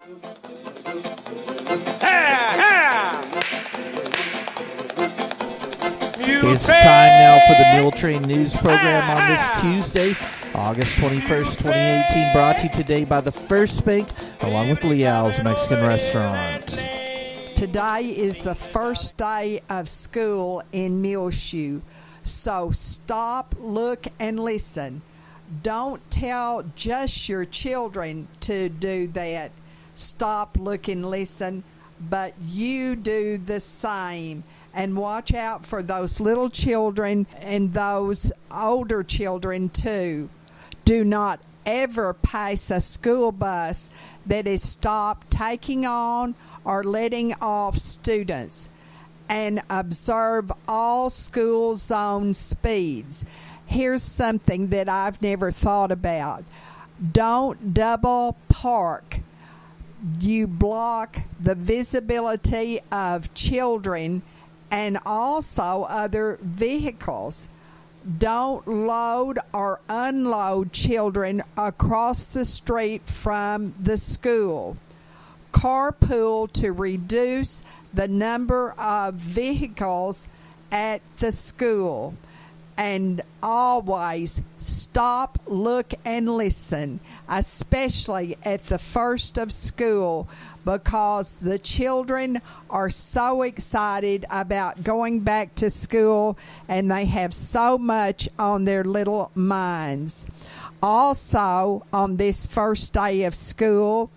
It's time now for the Muletrain News Program on this Tuesday, August 21st, 2018, brought to you today by the First Bank, along with Leal's Mexican Restaurant. Today is the first day of school in Muleshoe, so stop, look, and listen. Don't tell just your children to do that. Stop, look, and listen, but you do the same. And watch out for those little children and those older children too. Do not ever pass a school bus that is stopped taking on or letting off students. And observe all school zone speeds. Here's something that I've never thought about. Don't double park. You block the visibility of children and also other vehicles. Don't load or unload children across the street from the school. Carpool to reduce the number of vehicles at the school. And always stop, look, and listen, especially at the first of school, because the children are so excited about going back to school and they have so much on their little minds. Also, on this first day of school,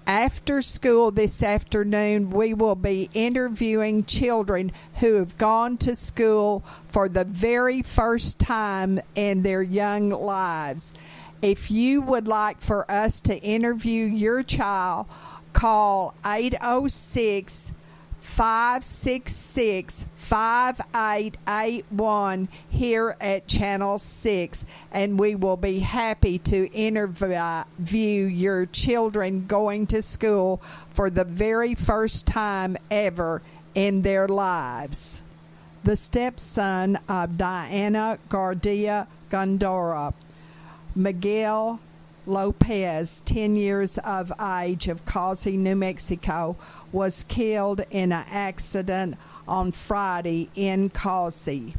after school this afternoon, we will be interviewing children who have gone to school for the very first time in their young lives. If you would like for us to interview your child, call 806-566-5881 here at Channel 6, and we will be happy to interview your children going to school for the very first time ever in their lives. The stepson of Diana Garcia Gondora, Miguel Lopez, 10 years of age, of Causey, New Mexico, was killed in an accident on Friday in Causey.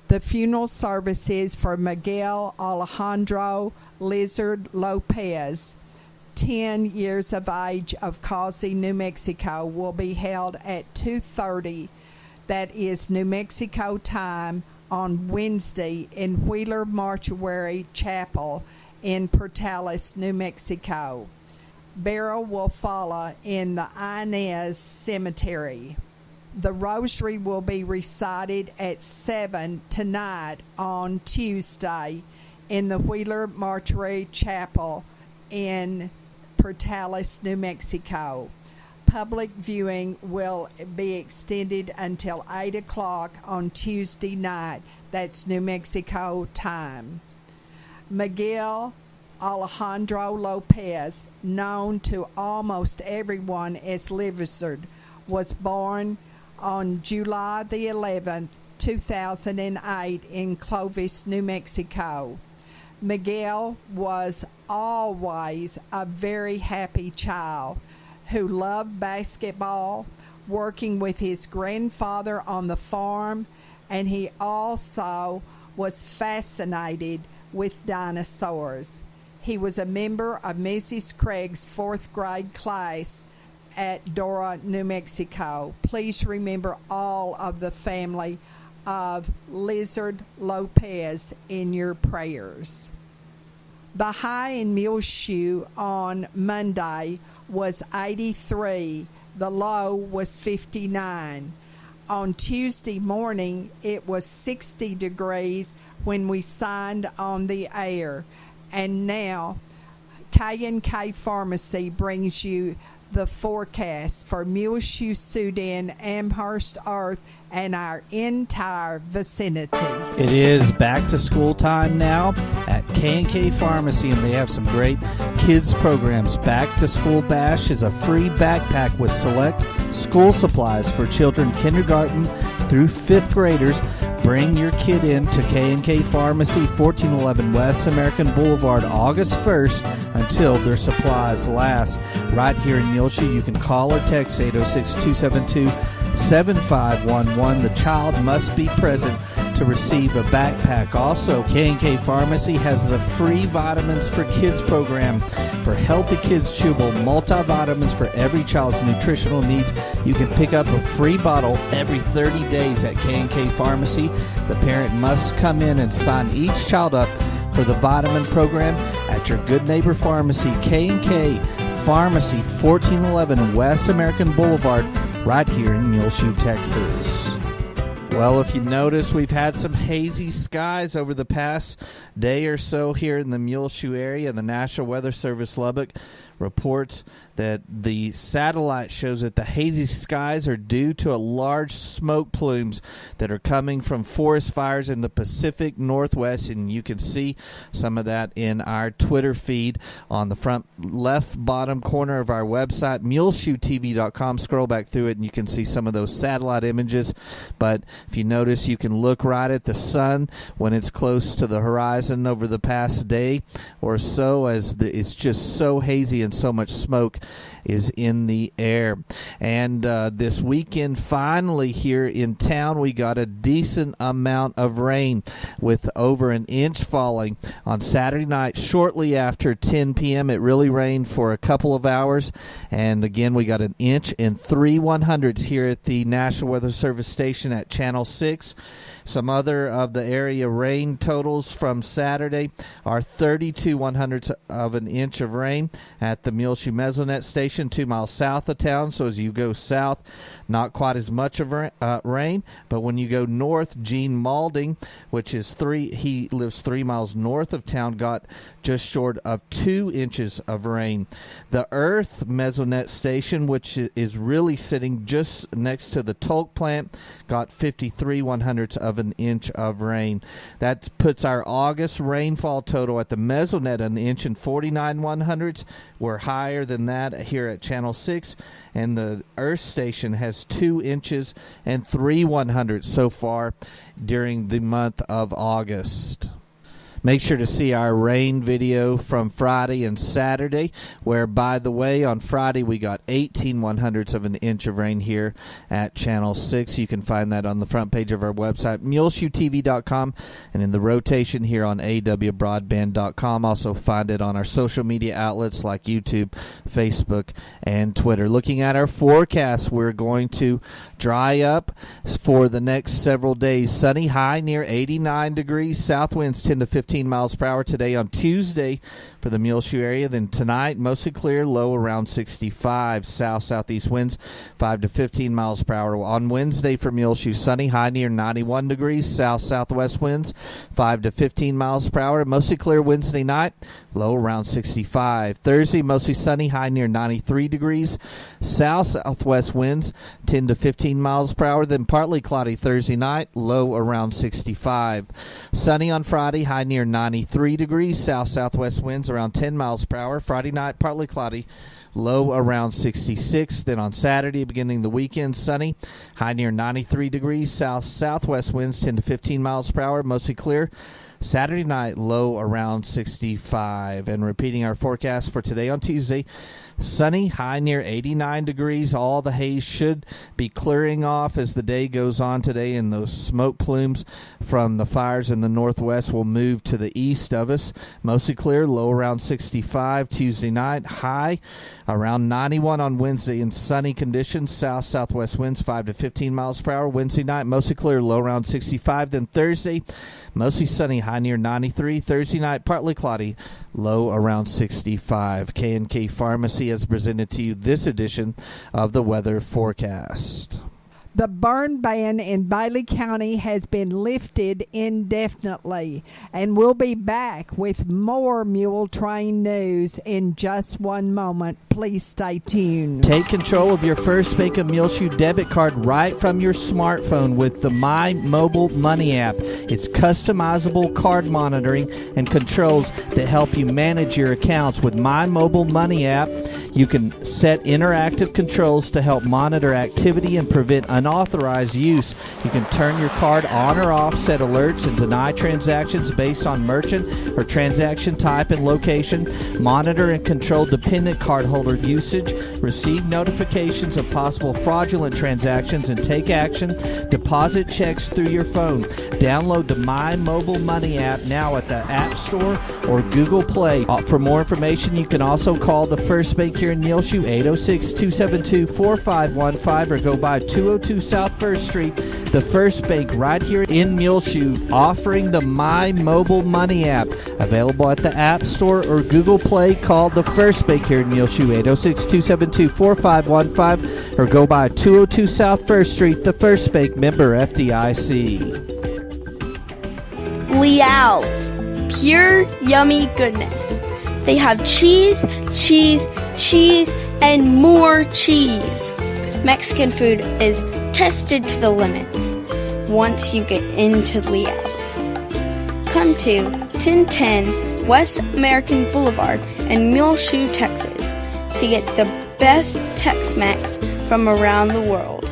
The funeral services for Miguel Alejandro Lizard Lopez, 10 years of age, of Causey, New Mexico, will be held at 2:30, that is New Mexico time, on Wednesday in Wheeler Mortuary Chapel in Portales, New Mexico. Burial will follow in the Inez Cemetery. The rosary will be recited at 7 tonight on Tuesday in the Wheeler Mortuary Chapel in Portales, New Mexico. Public viewing will be extended until 8 o'clock on Tuesday night. That's New Mexico time. Miguel Alejandro Lopez, known to almost everyone as Lizard, was born on July the 11th, 2008 in Clovis, New Mexico. Miguel was always a very happy child who loved basketball, working with his grandfather on the farm, and he also was fascinated with dinosaurs. He was a member of Mrs. Craig's 4th grade class at Dora, New Mexico. Please remember all of the family of Lizard Lopez in your prayers. The high in Muleshoe on Monday was 83. The low was 59. On Tuesday morning, it was 60 degrees when we signed on the air. And now, K&K Pharmacy brings you the forecast for Muleshoe, Sudan, Amherst, Earth, and our entire vicinity. It is back to school time now at K&K Pharmacy, and they have some great kids programs. Back to School Bash is a free backpack with select school supplies for children kindergarten through 5th graders. Bring your kid in to K&K Pharmacy, 1411 West American Boulevard, August 1st until their supplies last. Right here in Muleshoe, you can call or text 806-272-7511. The child must be present to receive a backpack. Also, K&K Pharmacy has the free Vitamins for Kids program for healthy kids chewable multivitamins for every child's nutritional needs. You can pick up a free bottle every 30 days at K&K Pharmacy. The parent must come in and sign each child up for the vitamin program at your good neighbor pharmacy, K&K Pharmacy, 1411 West American Boulevard, right here in Muleshoe, Texas. Well, if you notice, we've had some hazy skies over the past day or so here in the Muleshoe area. The National Weather Service Lubbock reports that the satellite shows that the hazy skies are due to a large smoke plumes that are coming from forest fires in the Pacific Northwest, and you can see some of that in our Twitter feed on the front left bottom corner of our website, muleshoetv.com. Scroll back through it and you can see some of those satellite images. But if you notice, you can look right at the sun when it's close to the horizon over the past day or so, as it's just so hazy and so much smoke is in the air. And this weekend, finally here in town, we got a decent amount of rain with over an inch falling on Saturday night shortly after 10 p.m. It really rained for a couple of hours, and again we got an inch and 3/100ths here at the National Weather Service station at Channel 6. Some other of the area rain totals from Saturday are 32/100ths of an inch of rain at the Muleshoe Mesonet station 2 miles south of town. So as you go south, not quite as much of rain, but when you go north, Gene Malding, which is he lives 3 miles north of town, got just short of 2 inches of rain. The Earth Mesonet station, which is really sitting just next to the Tolk plant, got 53/100ths of an inch of rain. That puts our August rainfall total at the Mesonet an inch and 49/100ths. We're higher than that here at Channel 6, and the Earth station has 2 inches and 3/100ths so far during the month of August. Make sure to see our rain video from Friday and Saturday, where, by the way, on Friday we got 18/100ths of an inch of rain here at Channel 6. You can find that on the front page of our website, muleshoetv.com, and in the rotation here on awbroadband.com. Also find it on our social media outlets like YouTube, Facebook, and Twitter. Looking at our forecast, we're going to dry up for the next several days. Sunny, high near 89 degrees, south winds 10 to 15 miles per hour today on Tuesday for the Muleshoe area. Then tonight, mostly clear, low around 65. South-southeast winds 5 to 15 miles per hour. On Wednesday for Muleshoe, sunny, high near 91 degrees, south-southwest winds 5 to 15 miles per hour. Mostly clear Wednesday night, low around 65. Thursday, mostly sunny, high near 93 degrees, south-southwest winds 10 to 15 miles per hour. Then partly cloudy Thursday night, low around 65. Sunny on Friday, high near 93 degrees, south-southwest winds around 10 miles per hour. Friday night, partly cloudy, low around 66. Then on Saturday, beginning the weekend, sunny, high near 93 degrees, south-southwest winds 10 to 15 miles per hour, mostly clear. Saturday night, low around 65. And repeating our forecast for today on Tuesday, sunny, high near 89 degrees. All the haze should be clearing off as the day goes on today, and those smoke plumes from the fires in the northwest will move to the east of us. Mostly clear, low around 65. Tuesday night, high around 91 on Wednesday in sunny conditions. South-southwest winds 5 to 15 miles per hour. Wednesday night, mostly clear, low around 65. Then Thursday, mostly sunny, high near 93. Thursday night, partly cloudy, low around 65. K&K Pharmacy has presented to you this edition of the weather forecast. The burn ban in Bailey County has been lifted indefinitely, and we'll be back with more Muletrain news in just one moment. Please stay tuned. Take control of your First Bank of Muleshoe debit card right from your smartphone with the My Mobile Money app. It's customizable card monitoring and controls that help you manage your accounts. With My Mobile Money app, You can set interactive controls to help monitor activity and prevent unauthorized use. You can turn your card on or off, set alerts, and deny transactions based on merchant or transaction type and location. Monitor and control dependent cardholder usage. Receive notifications of possible fraudulent transactions and take action. Deposit checks through your phone. Download the My Mobile Money app now at the App Store or Google Play. For more information, you can also call the First Bank here in Muleshoe, 806-272-4515, or go by 202 South First Street. The First Bank right here in Muleshoe, offering the My Mobile Money app. Available at the App Store or Google Play. Call the First Bank here in Muleshoe, 806-272-4515, or go by 202 South First Street. The First Bank, member FDIC. Liao's, pure yummy goodness. They have cheese, cheese, cheese, and more cheese. Mexican food is tested to the limits once you get into Liao's. Come to 1010 West American Boulevard in Muleshoe, Texas to get the best Tex-Mex from around the world.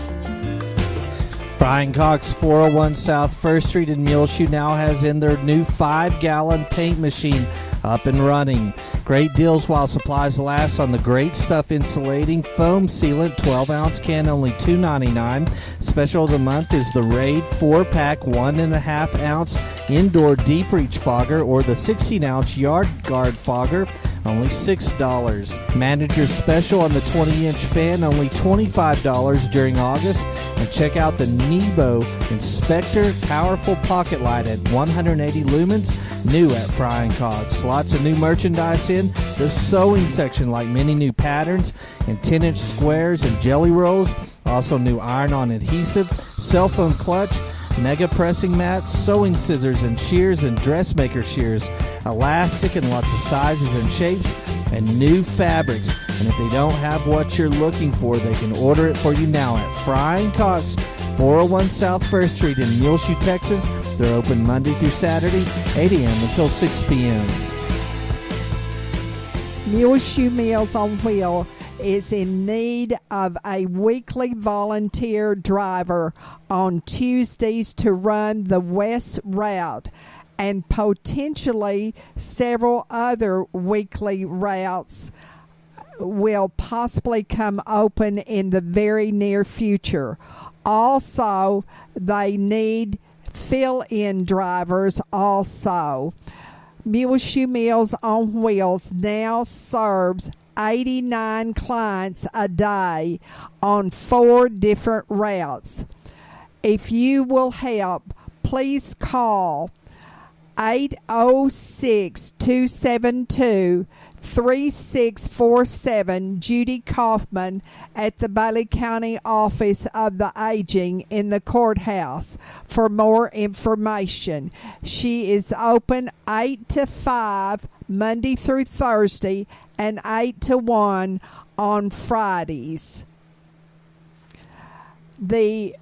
Brian Cox, 401 South First Street in Muleshoe, now has in their new 5-gallon paint machine up and running. Great deals while supplies last on the Great Stuff Insulating Foam Sealant 12-ounce can, only $2.99. Special of the month is the Raid 4-pack 1.5-ounce indoor deep reach fogger, or the 16-ounce Yard Guard fogger, only $6. Manager special on the 20-inch fan, only $25 during August. And check out the Nebo Inspector Powerful Pocket Light at 180 lumens, new at Frying Cogs. Lots of new merchandise in the sewing section, like many new patterns and 10-inch squares and jelly rolls. Also new iron-on adhesive, cell phone clutch, mega pressing mats, sewing scissors and shears and dressmaker shears, elastic and lots of sizes and shapes, and new fabrics. And if they don't have what you're looking for, they can order it for you now at Frying Cox, 401 South First Street in Muleshoe, Texas. They're open Monday through Saturday, 8 a.m. until 6 p.m. Muleshoe Meals on Wheels is in need of a weekly volunteer driver on Tuesdays to run the west route, and potentially several other weekly routes will possibly come open in the very near future. Also, they need fill-in drivers also. Muleshoe Meals on Wheels now serves 89 clients a day on 4 different routes. If you will help, please call 806-272-3647 Judy Kaufman at the Bailey County Office of the Aging in the courthouse for more information. She is open 8 to 5 Monday through Thursday and 8 to 1 on Fridays. The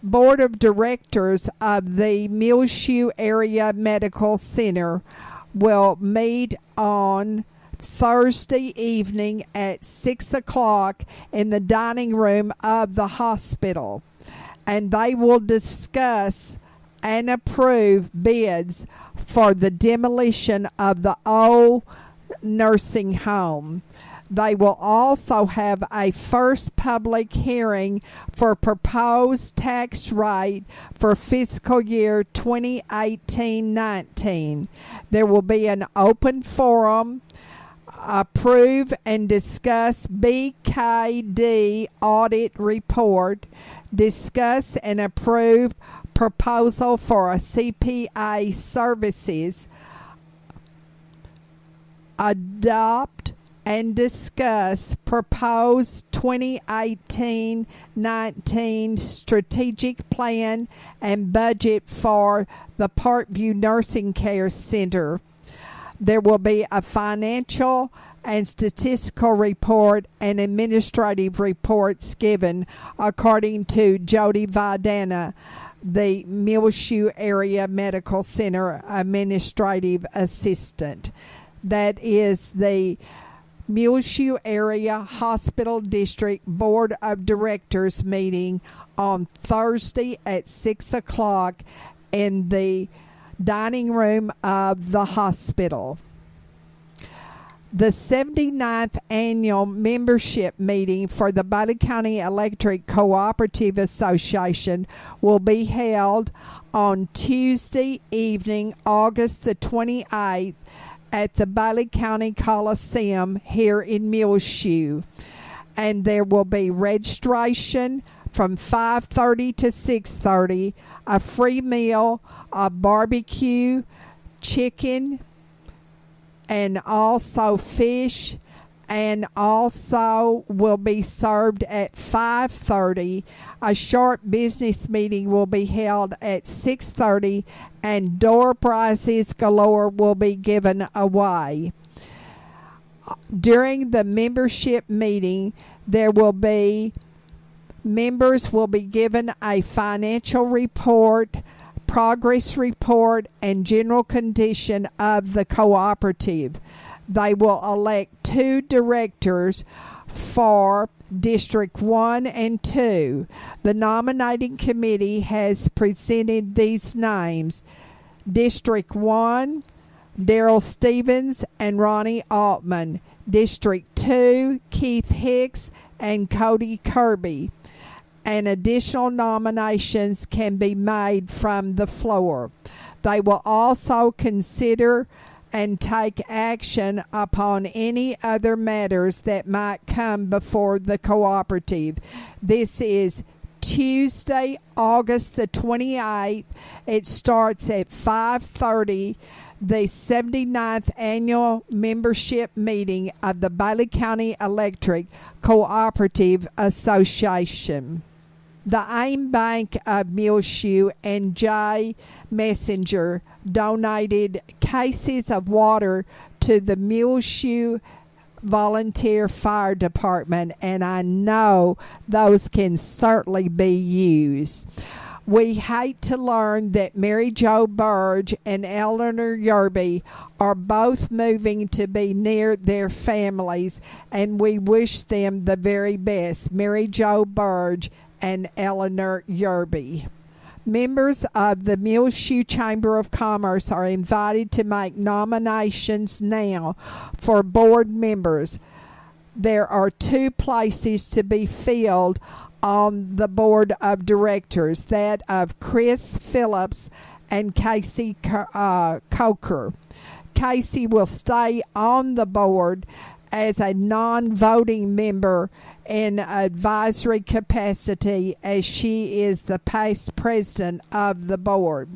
Board of Directors of the Muleshoe Area Medical Center will meet on Thursday evening at 6 o'clock in the dining room of the hospital, and they will discuss and approve bids for the demolition of the old nursing home. They will also have a first public hearing for proposed tax rate for fiscal year 2018-19. There will be an open forum, approve and discuss BKD audit report, discuss and approve proposal for a CPA services, adopt and discuss proposed 2018-19 strategic plan and budget for the Parkview Nursing Care Center. There will be a financial and statistical report and administrative reports given, according to Jody Vidana, the Muleshoe Area Medical Center Administrative Assistant. That is the Muleshoe Area Hospital District Board of Directors meeting on Thursday at 6 o'clock in the dining room of the hospital. The 79th annual membership meeting for the Bailey County Electric Cooperative Association will be held on Tuesday evening, August the 28th, at the Bailey County Coliseum here in Muleshoe. And there will be registration from 5:30 to 6:30, a free meal, a barbecue, chicken, and also fish, and also will be served at 5:30. A short business meeting will be held at 6:30, and door prizes galore will be given away. During the membership meeting, members will be given a financial report, progress report, and general condition of the cooperative. They will elect 2 directors for District 1 and 2. The nominating committee has presented these names. District 1, Daryl Stevens and Ronnie Altman. District 2, Keith Hicks and Cody Kirby. And additional nominations can be made from the floor. They will also consider and take action upon any other matters that might come before the cooperative. This is Tuesday, August the 28th. It starts at 5:30. The 79th annual membership meeting of the Bailey County Electric Cooperative Association. The AIM Bank of Muleshoe and Jay Messenger donated cases of water to the Muleshoe Volunteer Fire Department, and I know those can certainly be used. We hate to learn that Mary Jo Burge and Eleanor Yerby are both moving to be near their families, and we wish them the very best. Mary Jo Burge and Eleanor Yerby. Members of the Muleshoe Chamber of Commerce are invited to make nominations now for board members. There are 2 places to be filled on the board of directors, that of Chris Phillips and Casey Coker. Casey will stay on the board as a non-voting member in advisory capacity, as she is the past president of the board.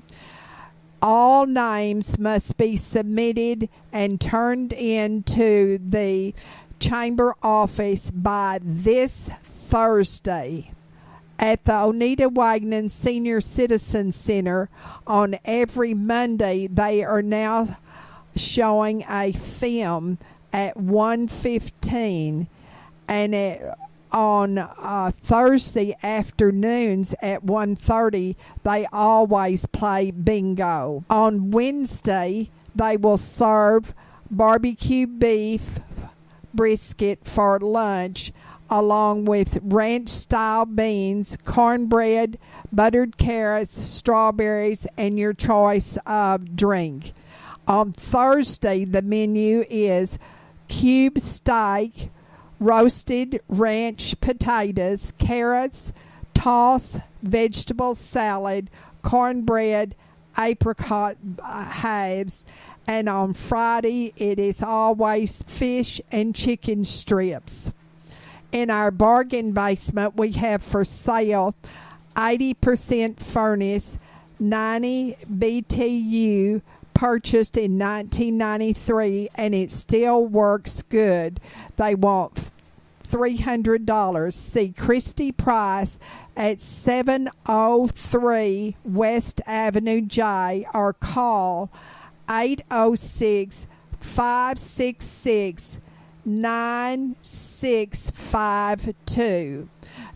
All names must be submitted and turned in to the chamber office by this Thursday. At the Oneida Wagner Senior Citizen Center on every Monday, they are now showing a film at 1:15, and on Thursday afternoons at 1:30, they always play bingo. On Wednesday, they will serve barbecue beef brisket for lunch, along with ranch-style beans, cornbread, buttered carrots, strawberries, and your choice of drink. On Thursday, the menu is cube steak, roasted ranch potatoes, carrots, tossed vegetable salad, cornbread, apricot halves, and on Friday it is always fish and chicken strips. In our bargain basement, we have for sale 80% furnace, 90 BTU, purchased in 1993, and it still works good. They want $300. See Christy Price at 703 West Avenue J, or call 806-566-9652.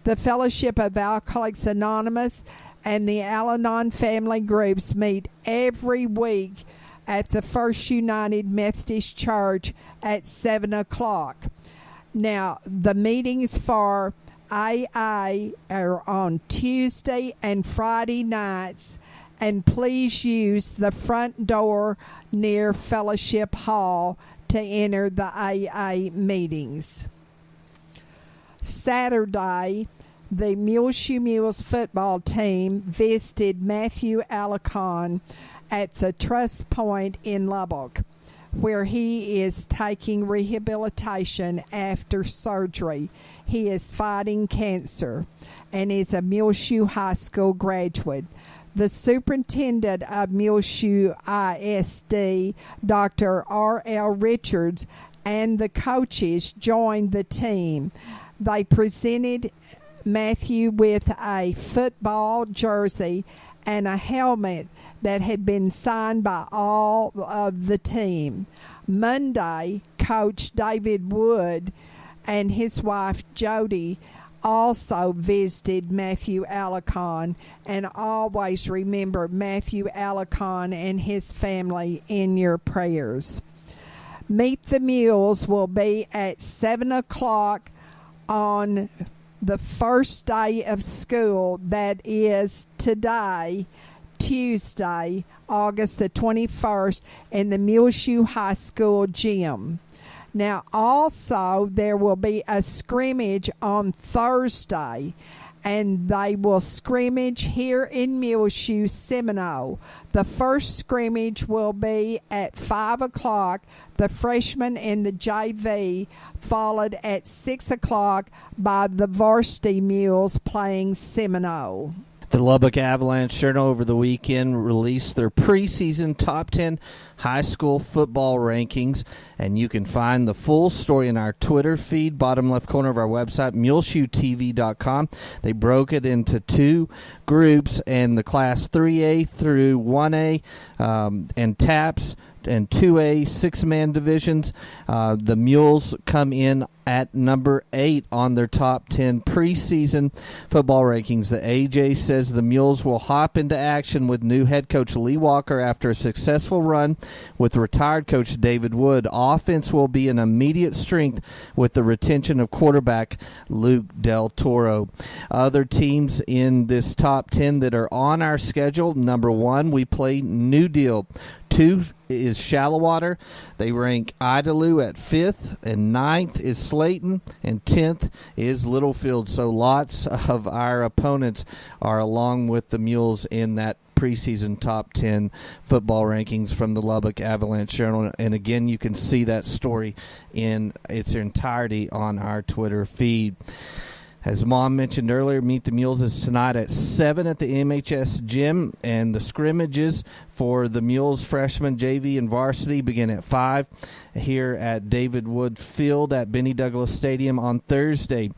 The Fellowship of Alcoholics Anonymous and the Al-Anon family groups meet every week at the First United Methodist Church at 7 o'clock. Now, the meetings for AA are on Tuesday and Friday nights, and please use the front door near Fellowship Hall to enter the AA meetings. Saturday, the Muleshoe Mules football team visited Matthew Alicon at the Trust Point in Lubbock, where he is taking rehabilitation after surgery. He is fighting cancer and is a Muleshoe High School graduate. The superintendent of Muleshoe ISD, Dr. R.L. Richards, and the coaches joined the team. They presented Matthew with a football jersey and a helmet that had been signed by all of the team. Monday, Coach David Wood and his wife Jody also visited Matthew Alicon, and always remember Matthew Alicon and his family in your prayers. Meet the Mules will be at 7 o'clock on the first day of school, that is today, Tuesday, August the 21st, in the Muleshoe High School gym. Now, also, there will be a scrimmage on Thursday, and they will scrimmage here in Muleshoe, Seminole. The first scrimmage will be at 5 o'clock, the freshmen and the JV, followed at 6 o'clock by the varsity Mules playing Seminole. The Lubbock Avalanche Journal over the weekend released their preseason top 10 high school football rankings, and you can find the full story in our Twitter feed, bottom left corner of our website, muleshoetv.com. They broke it into two groups, and the Class 3A through 1A and TAPS and 2A six-man divisions. The Mules come in at number 8 on their top 10 preseason football rankings. The AJ says the Mules will hop into action with new head coach Lee Walker after a successful run with retired coach David Wood. Offense will be an immediate strength with the retention of quarterback Luke Del Toro. Other teams in this top 10 that are on our schedule: number 1, we play New Deal. 2 is Shallowater. They rank Idalou at 5th, and 9th is Slayton, and 10th is Littlefield. So lots of our opponents are along with the Mules in that preseason top 10 football rankings from the Lubbock Avalanche Journal. And again, you can see that story in its entirety on our Twitter feed. As Mom mentioned earlier, Meet the Mules is tonight at 7 at the MHS gym, and the scrimmages for the Mules freshmen, JV, and varsity begin at 5 here at David Wood Field at Benny Douglas Stadium on Thursday.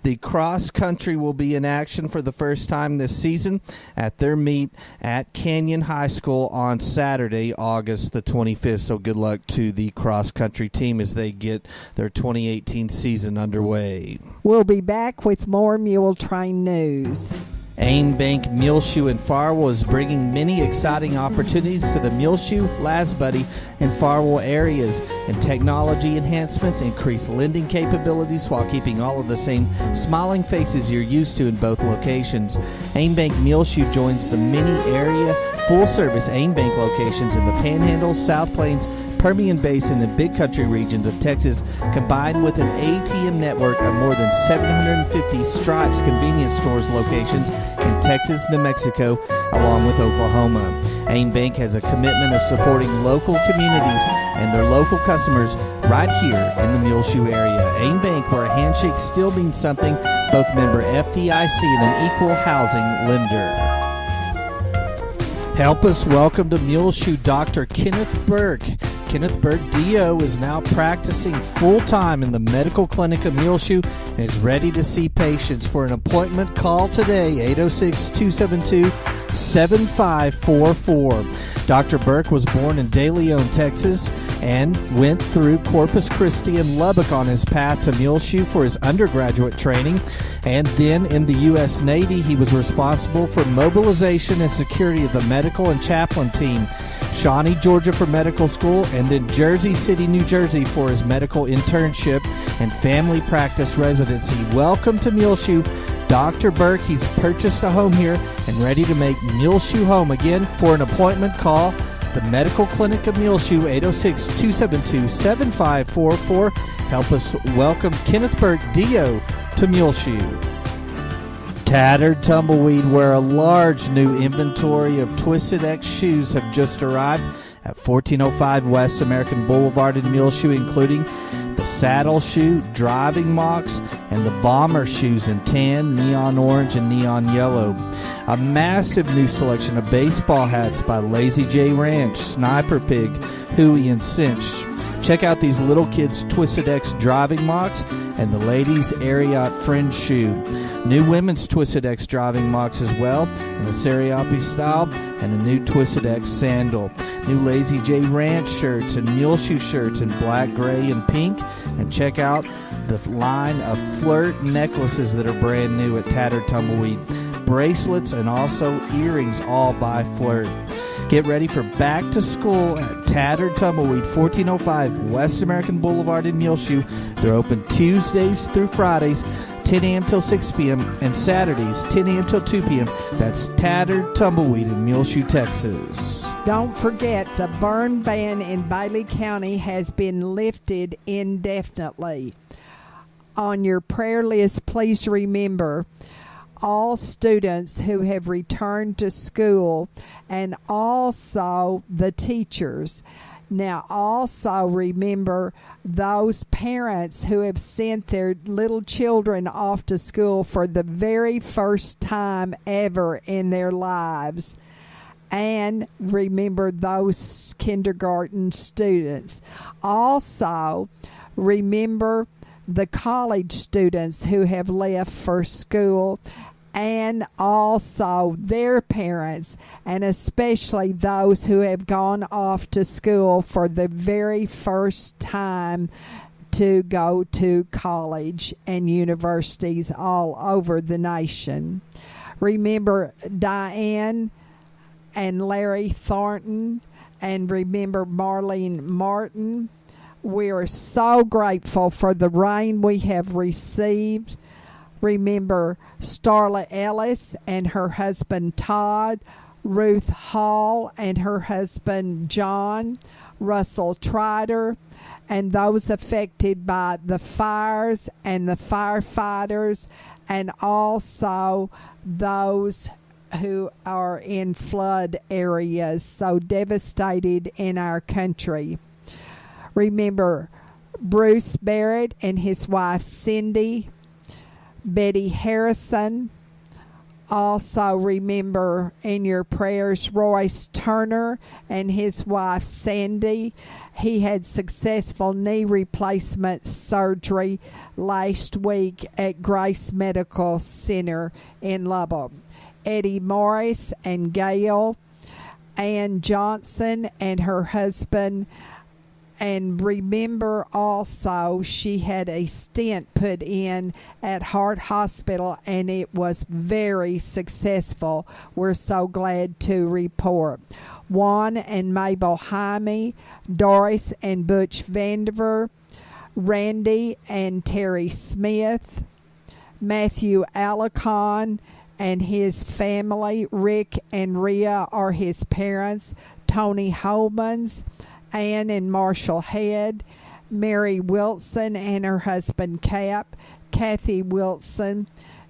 The cross country will be in action for the first time this season at their meet at Canyon High School on Saturday, August the 25th. So good luck to the cross country team as they get their 2018 season underway. We'll be back with more Muletrain news. Aim Bank Muleshoe in Farwell is bringing many exciting opportunities to the Muleshoe, Lasbuddy, and Farwell areas, and technology enhancements increase lending capabilities while keeping all of the same smiling faces you're used to in both locations. Aim Bank Muleshoe joins the many area full-service Aim Bank locations in the Panhandle, South Plains, Permian Basin, and Big Country regions of Texas, combined with an ATM network of more than 750 Stripes convenience stores locations in Texas, New Mexico, along with Oklahoma. AIM Bank has a commitment of supporting local communities and their local customers right here in the Muleshoe area. AIM Bank, where a handshake still means something, both member FDIC and an equal housing lender. Help us welcome to Muleshoe Dr. Kenneth Burke. Kenneth Burke, DO, is now practicing full-time in the medical clinic of Muleshoe and is ready to see patients. For an appointment, call today, 806-272-7544. Dr. Burke was born in De Leon, Texas, and went through Corpus Christi and Lubbock on his path to Muleshoe for his undergraduate training. And then in the U.S. Navy, he was responsible for mobilization and security of the medical and chaplain team. Shawnee, Georgia for medical school, and then Jersey City, New Jersey for his medical internship and family practice residency. Welcome to Muleshoe, Dr. Burke. He's purchased a home here and ready to make Muleshoe home. Again, for an appointment, call the Medical Clinic of Muleshoe, 806-272-7544. Help us welcome Kenneth Burke, D.O., to Muleshoe. Tattered Tumbleweed, where a large new inventory of Twisted X shoes have just arrived at 1405 West American Boulevard in Muleshoe, including the saddle shoe, driving mocks, and the bomber shoes in tan, neon orange, and neon yellow. A massive new selection of baseball hats by Lazy J Ranch, Sniper Pig, Huey, and Cinch. Check out these little kids' Twisted X driving mocks and the ladies' Ariat fringe shoe. New women's Twisted X driving mocks as well in the Sariapi style, and a new Twisted X sandal. New Lazy J Ranch shirts and Muleshoe shirts in black, gray, and pink. And check out the line of flirt necklaces that are brand new at Tattered Tumbleweed. Bracelets and also earrings, all by Flirt. Get ready for back to school at Tattered Tumbleweed, 1405 West American Boulevard in Muleshoe. They're open Tuesdays through Fridays, 10 a.m. till 6 p.m. and Saturdays, 10 a.m. till 2 p.m. That's Tattered Tumbleweed in Muleshoe, Texas. Don't forget, the burn ban in Bailey County has been lifted indefinitely. On your prayer list, please remember all students who have returned to school and also the teachers. Now, also remember those parents who have sent their little children off to school for the very first time ever in their lives. And remember those kindergarten students. Also, remember the college students who have left for school, and also their parents, and especially those who have gone off to school for the very first time to go to college and universities all over the nation. Remember Diane and Larry Thornton, and remember Marlene Martin. We are so grateful for the rain we have received. Remember Starla Ellis and her husband Todd, Ruth Hall and her husband John, Russell Trider, and those affected by the fires and the firefighters, and also those who are in flood areas so devastated in our country. Remember Bruce Barrett and his wife Cindy, Betty Harrison. Also remember in your prayers Royce Turner and his wife Sandy. He had successful knee replacement surgery last week at Grace Medical Center in Lubbock. Eddie Morris and Gail, Ann Johnson and her husband. And remember also she had a stent put in at Hart Hospital and it was very successful. We're so glad to report. Juan and Mabel Jaime, Doris and Butch Vandiver, Randy and Terry Smith, Matthew Alicon and his family, Rick and Rhea are his parents, Tony Holmans, Ann and Marshall Head, Mary Wilson and her husband Cap, Kathy Wilson,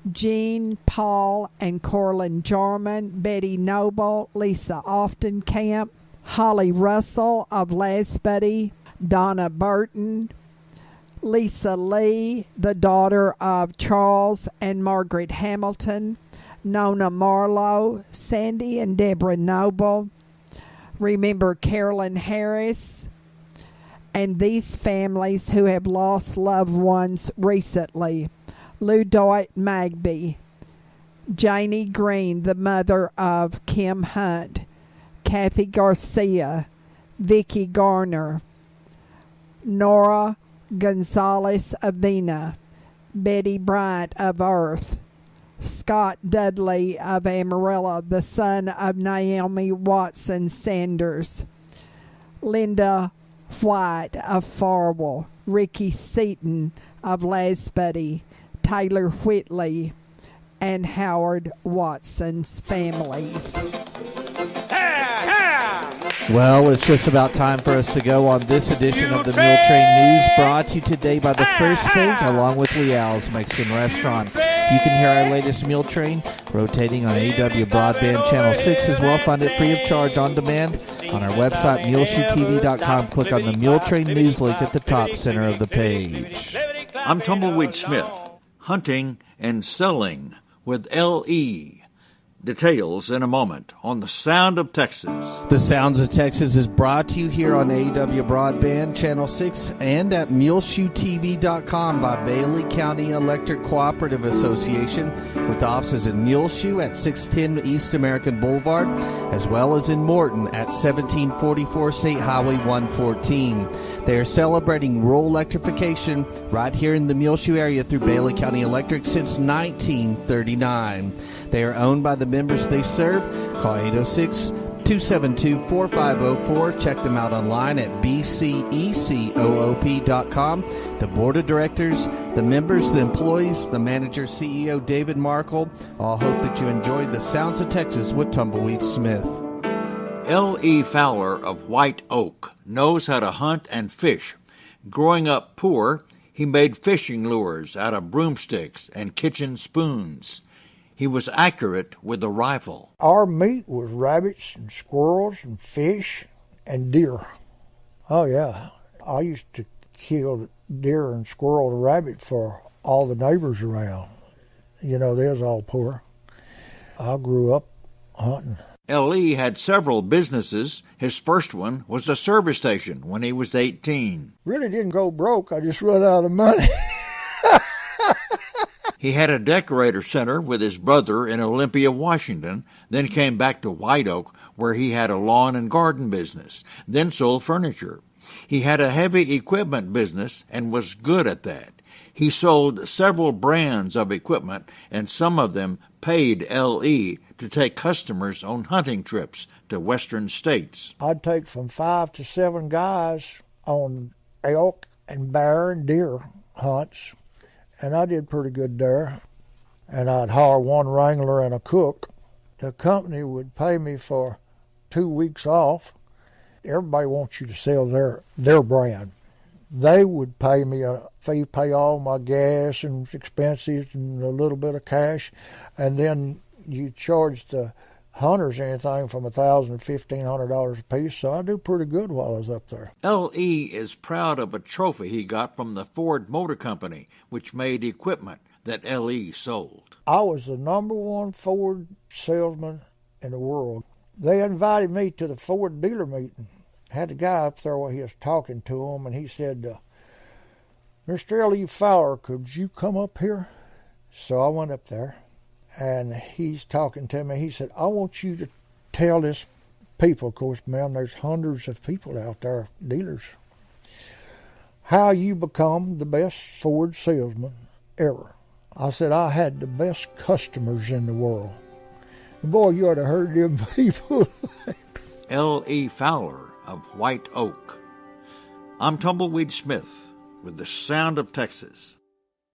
Jean, Paul and Corlin Jarman, Betty Noble, Lisa Oftenkamp, Holly Russell of Lasbuddy, Donna Burton, Lisa Lee, the daughter of Charles and Margaret Hamilton, Nona Marlowe, Sandy and Deborah Noble. Remember Carolyn Harris and these families who have lost loved ones recently. Lou Doit Magby, Janie Green, the mother of Kim Hunt, Kathy Garcia, Vicki Garner, Nora Gonzalez Avena, Betty Bryant of Earth, Scott Dudley of Amarillo, the son of Naomi Watson Sanders, Linda White of Farwell, Ricky Seaton of Lasbuddy, Taylor Whitley, and Howard Watson's families. Well, it's just about time for us to go on this edition of the Muletrain News, brought to you today by the First Bank, along with Leal's Mexican Restaurant. You can hear our latest Muletrain rotating on AW Broadband Channel 6 as well. Find it free of charge on demand on our website, muleshoetv.com. Click on the Muletrain News link at the top center of the page. I'm Tumbleweed Smith, hunting and selling with L.E. Details in a moment on The Sound of Texas. The Sounds of Texas is brought to you here on AEW Broadband Channel 6 and at muleshoetv.com by Bailey County Electric Cooperative Association, with offices in Muleshoe at 610 East American Boulevard, as well as in Morton at 1744 State Highway 114. They are celebrating rural electrification right here in the Muleshoe area through Bailey County Electric since 1939. They are owned by the members they serve. Call 806-272-4504. Check them out online at bcecoop.com. The board of directors, the members, the employees, the manager, CEO David Markle, all hope that you enjoy The Sounds of Texas with Tumbleweed Smith. L.E. Fowler of White Oak knows how to hunt and fish. Growing up poor, he made fishing lures out of broomsticks and kitchen spoons. He was accurate with a rifle. Our meat was rabbits and squirrels and fish and deer. Oh, yeah. I used to kill deer and squirrel and rabbit for all the neighbors around. You know, they was all poor. I grew up hunting. L.E. had several businesses. His first one was a service station when he was 18. Really didn't go broke. I just run out of money. He had a decorator center with his brother in Olympia, Washington, then came back to White Oak, where he had a lawn and garden business, then sold furniture. He had a heavy equipment business and was good at that. He sold several brands of equipment, and some of them paid L.E. to take customers on hunting trips to western states. I'd take from 5 to 7 guys on elk and bear and deer hunts. And I did pretty good there. And I'd hire one wrangler and a cook. The company would pay me for 2 weeks off. Everybody wants you to sell their brand. They would pay me a fee, pay all my gas and expenses and a little bit of cash. And then you charge the hunters anything from $1,000 to $1,500 a piece, so I do pretty good while I was up there. L.E. is proud of a trophy he got from the Ford Motor Company, which made equipment that L.E. sold. I was the ¡1 Ford salesman in the world. They invited me to the Ford dealer meeting. Had a guy up there while he was talking to him, and he said, Mr. L.E. Fowler, could you come up here? So I went up there. And he's talking to me. He said, I want you to tell this people, of course, man, there's hundreds of people out there, dealers, how you become the best Ford salesman ever. I said, I had the best customers in the world. Boy, you ought to heard them people. L.E. Fowler of White Oak. I'm Tumbleweed Smith with The Sound of Texas.